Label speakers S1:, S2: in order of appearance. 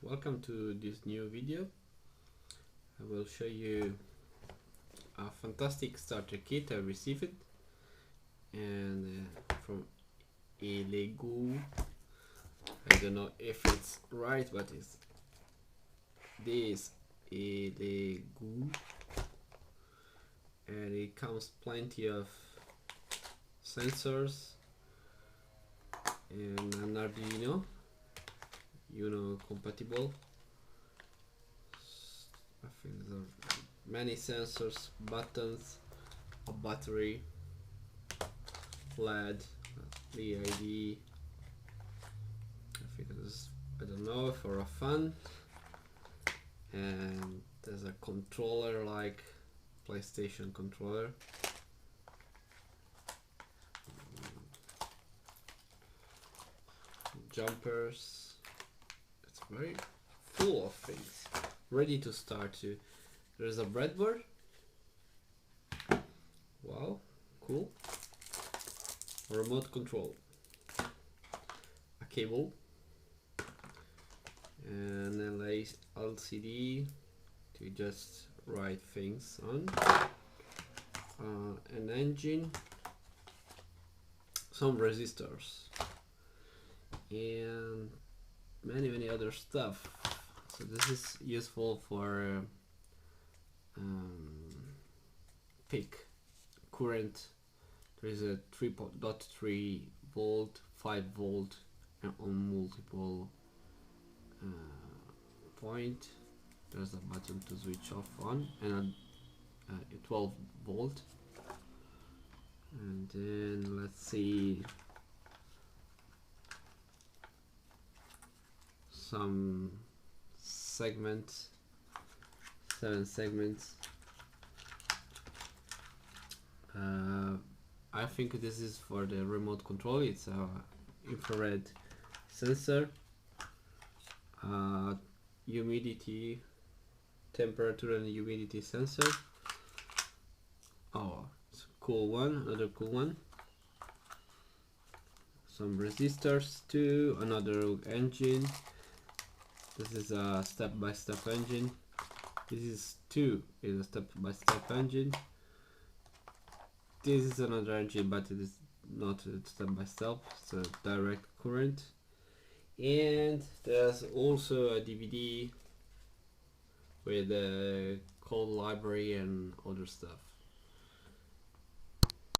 S1: Welcome to this new video. I will show you a fantastic starter kit. I received it and from ELEGOO. I don't know if it's right, but it's this ELEGOO, and it comes plenty of sensors and an Arduino compatible. I think there are many sensors, buttons, a battery, LED, LED. I think this, I don't know, for a fun. And there's a controller like PlayStation controller. Jumpers. It's very full of things. Ready to start. There's a breadboard. Wow, cool. Remote control. A cable. And an LCD to just write things on. An engine. Some resistors. And many other stuff. So this is useful for peak current. There is a 3.3 volt, 5 volt, and on multiple point. There's a button to switch off on, and a 12 volt. And then let's see some segments, 7 segments. I think this is for the remote control. It's a infrared sensor, humidity, temperature and humidity sensor. Oh, it's a cool one, another cool one. Some resistors too, another engine. This is a step-by-step engine. This is a step-by-step engine. This is another engine, but it is not step-by-step. It's a direct current. And there's also a DVD with a code library and other stuff.